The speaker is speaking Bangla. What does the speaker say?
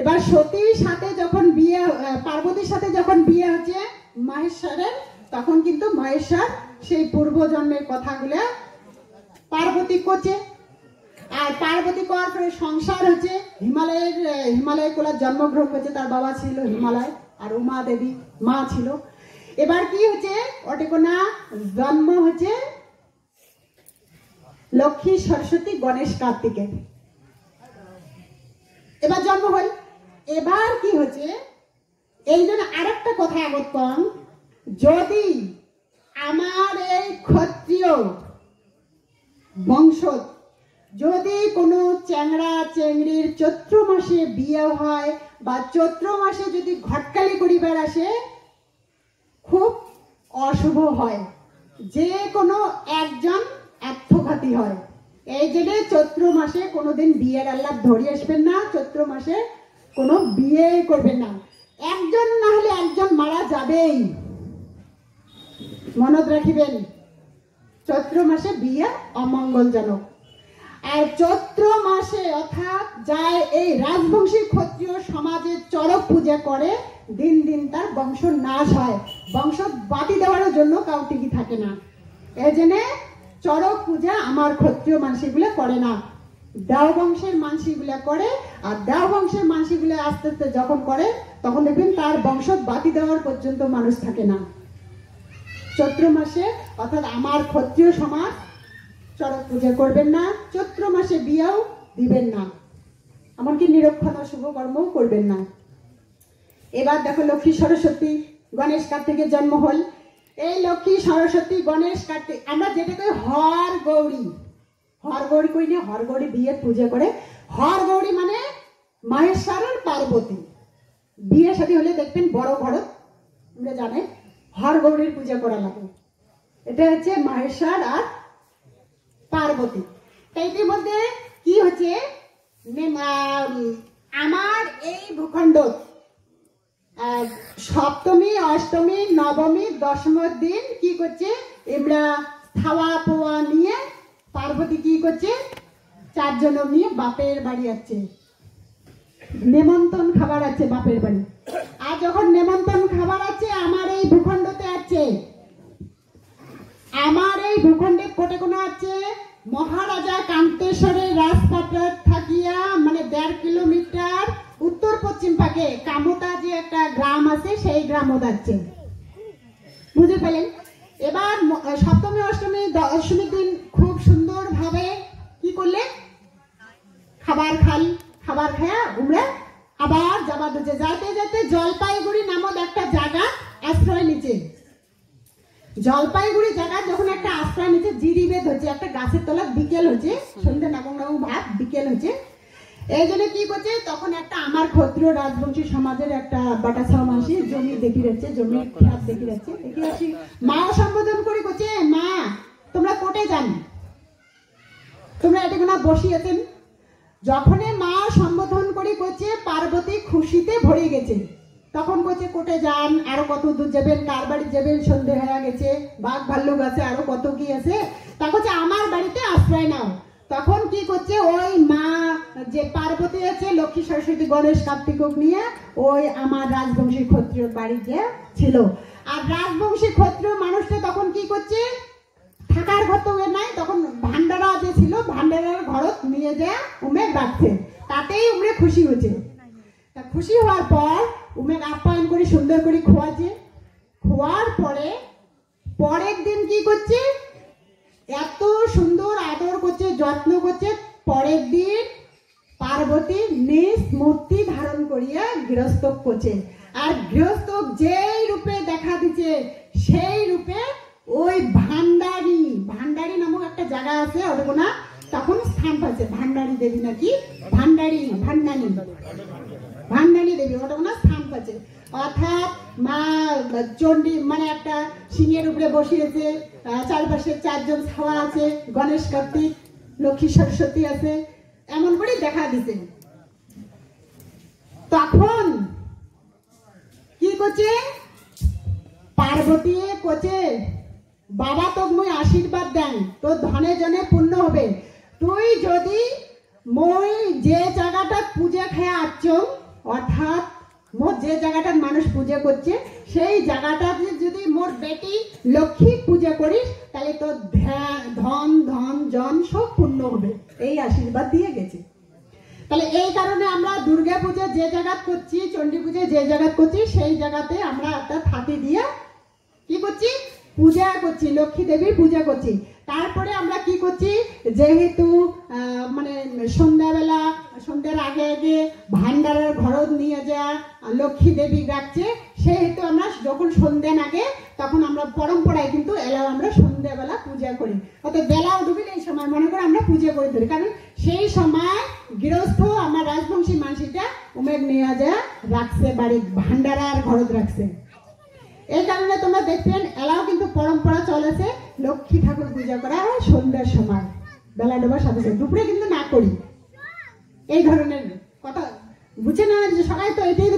এবার সতীর সাথে যখন বিয়ে, পার্বতীর সাথে যখন বিয়ে হচ্ছে মহেশ্বরের, তখন কিন্তু মহেশ্বর সেই পূর্বজন্মের কথাগুলো পার্বতী করছে। আর পার্বতী করার পরে সংসার হচ্ছে, হিমালয়ের কোলার জন্মগ্রহণ করছে, তার বাবা ছিল হিমালয় আর উমা দেবী মা ছিল। এবার কি হচ্ছে, ওটেকোনা জন্ম হচ্ছে লক্ষ্মী সরস্বতী গণেশ কার্তিকের, এবার জন্ম হল। এবার কি হচ্ছে, এই জন্য আরেকটা কথা আগত কম, যদি আমার এই ক্ষত্রিয় বংশ যদি কোনো চ্যাংড়া চেংড়ির চৈত্র মাসে বিয়ে হয় বা চৈত্র মাসে যদি ঘটকালি করিবার আসে, খুব অশুভ হয়, যে কোনো একজন আত্মঘাতী হয়। এই জন্য চৈত্র মাসে কোনোদিন বিয়ের আল্লাহ ধরে আসবেন না, চৈত্র মাসে কোনো বিয়ে করবেন না, একজন না হলে একজন মারা যাবেই, মনে রাখিবেন। চৈত্র মাসে বিয়ে অমঙ্গলজনক। আর চৈত্র মাসে অর্থাৎ যায় এই রাজবংশী ক্ষত্রিয় সমাজে চড়ক পূজা করে, দিন দিন তার বংশ নাশ হয়, বংশ বাতি দেওয়ার জন্য কাউ টিকি থাকে না। এই জন্য চড়ক পূজা আমার ক্ষত্রিয় মানসিগুলো করে না, দেও বংশের মানসিগুলো করে। আর দেও বংশের মানসিগুলো আস্তে আস্তে যখন করে, তখন দেখবেন তার বংশ বাতি দেওয়ার পর্যন্ত মানুষ থাকে না। চৈত্র মাসে অর্থাৎ আমার ক্ষত্রিয় সমাজ চড়ক পূজা করবেন না, চৈত্র মাসে বিয়েও দিবেন না, এমনকি নিরক্ষণ শুভ কর্মও করবেন না। এবার দেখো লক্ষ্মী সরস্বতী গণেশ কার্তিকের জন্ম হল। এই লক্ষ্মী সরস্বতী গণেশ কার্তিক আমরা যেটাকে হর গৌরী, হর গৌরী করি না, হর গৌরী বিয়ের পূজা করে। হর গৌরী মানে মহেশ্বর আর পার্বতী, বিয়ে সাথে হলে দেখবেন বড় ঘর আমরা জানেন হর গৌরীর পূজা করা লাগে। এটা হচ্ছে মহেশ্বর আর পার্বতী। এইটির মধ্যে কি হচ্ছে, আমার এই ভূখণ্ড সপ্তমী অষ্টমী নবমী দশমীর দিন কি করছে, আমরা খাওয়া পোয়া নিয়ে পার্বতী কি করছে, চারজন নিয়ে বাপের বাড়ি যাচ্ছে, নেমন্তন খাবার আছে বাপের বাড়ি। আর যখন নেমন্তন খাবার আছে আমার এই ভূখণ্ডতে আছে, আমার এই ভূখণ্ডে কোটে কোনো আছে মহারাজা কান্তেশ্বরের রাজপাটে থাকিয়া, মানে 1.5 কিলোমিটার উত্তর পশ্চিম পাকে কামতা যে একটা গ্রাম আছে, সেই গ্রামও যাচ্ছে, বুঝতে পেলেন। এবার সপ্তমী অষ্টমী দশমীর দিন খুব সুন্দর ভাবে কি করলে, খাবার খায়া উমরা আবার যাবা দিচ্ছে। যাইতে যাইতে জলপাইগুড়ি নামক একটা জায়গা আশ্রয় নিচে, জলপাইগুড়ি জায়গা যখন একটা আশ্রয় নিচে জিরিবেদ হচ্ছে, একটা গাছের তলা, বিকেল হচ্ছে, সন্ধ্যা নবম ভাব বিকেল হচ্ছে। এই জন্য কি করছে, তখন একটা আমার ক্ষত্রিয় রাজবংশী সমাজের একটা বাটাছাও মাসি জমি দেখি যাচ্ছে, জমির খেত দেখি যাচ্ছে, দেখি যাচ্ছি মা সম্বোধন করে করছে, মা তোমরা কোটে যান, তোমরা এটা কোনা বসিয়েছেন। যখন মা সম্বোধন করে করছে, পার্বতী খুশিতে ভরে গেছে, তখন করছে কোটে যান, আরো কত দূর যাবেন, কার বাড়ি যাবেন, সন্ধে হয়ে গেছে, বাঘ ভাল্লুক আছে, আরো কত কি আছে, তখন আমার বাড়িতে আশ্রয় নাও। তখন কি করছে, ওই মা যে পার্বতী আছে লক্ষ্মী সরস্বতী গণেশ কার্তিক নিয়ে ওই আমার রাজবংশী ক্ষত্রিয় বাড়ি যে ছিল। আর রাজবংশী ক্ষত্রিয় মানুষটা তখন কি করছে, থাকার ঘর তো নাই, তখন ভান্ডারা যে ছিল ভান্ডারার ঘরত নিয়ে যায় উমে রাখছে, তাতেই উমরে খুশি হয়েছে। তা খুশি হওয়ার পর উমেক আপ্যায়ন করে সুন্দর করে খোয়াছে, খোয়ার পরে পরের দিন কি করছে, এত সুন্দর আদর করছে, যত্ন করছে। পরের দিন পার্বতী নিজ মূর্তি ধারণ করিয়া গৃহস্থ করছে। আর গৃহস্থ যেই রূপে দেখা দিচ্ছে, সেই রূপে ওই ভান্ডারি নামক একটা জায়গা আছে, ওটা না তখন স্থান পাচ্ছে, ভান্ডারি দেবী নাকি ভান্ডারি দেবী, ওটা না স্থান পাচ্ছে। অর্থাৎ মা চণ্ডী মানে একটা সিংহের উপরে বসিয়েছে, চারপাশে 4 জন ছাওয়া আছে, গণেশ কার্তিক লক্ষ্মী সরস্বতী আছে, এমন করে দেখা দিছে। তখন কি করছে, পার্বতী করছে, বাবা তোকে মই আশীর্বাদ দেন, তোর ধনে জনে পূর্ণ হবে, তুই যদি মই যে জায়গাটা পূজা খেয়ে আসছ, জায়গাটার মানুষ পূজা করছে সেই জায়গাটাতে যদি মোর বেটি লক্ষ্মী পূজা করিস তাহলে তোর ধন ধন জন সব পূর্ণ হবে, এই আশীর্বাদ দিয়ে গেছে। তাহলে এই কারণে আমরা দুর্গা পূজা যে জায়গা করছি, চণ্ডী পূজা যে জায়গা করছি, সেই জায়গাতে আমরা একটা থাতি দিয়ে কি করছি, পূজা করছি, লক্ষ্মী দেবীর পূজা করছি। তারপরে আমরা কি করছি, যেহেতু মানে সন্ধ্যাবেলা, সন্ধ্যার আগে আগে ভান্ডারের ঘরত নিয়ে যা লক্ষ্মী দেবী ডাকছে, সেহেতু আমরা যখন সন্ধ্যা নাগে তখন আমরা পরম্পরায় কিন্তু এলাও আমরা সন্ধ্যাবেলা পূজা করি। অর্থাৎ বেলাও ডুবিলে এই সময় মনে করে আমরা পূজা করে ধরি, কারণ সেই সময় গৃহস্থ আমার রাজবংশী মানুষটা উমের নিয়ে যা রাখছে, বাড়ির ভান্ডারার ঘরত রাখছে। এই কারণে তোমরা দেখবেন এলাও কিন্তু পরম্পরা চলেছে লক্ষ্মী ঠাকুর পূজা করা হয় সন্ধ্যার সময়, বেলা ডোবার সাথে সাথে, দুপুরে কিন্তু না করি। এই ধরনের কথা বুঝে না, সবাই তো এটাই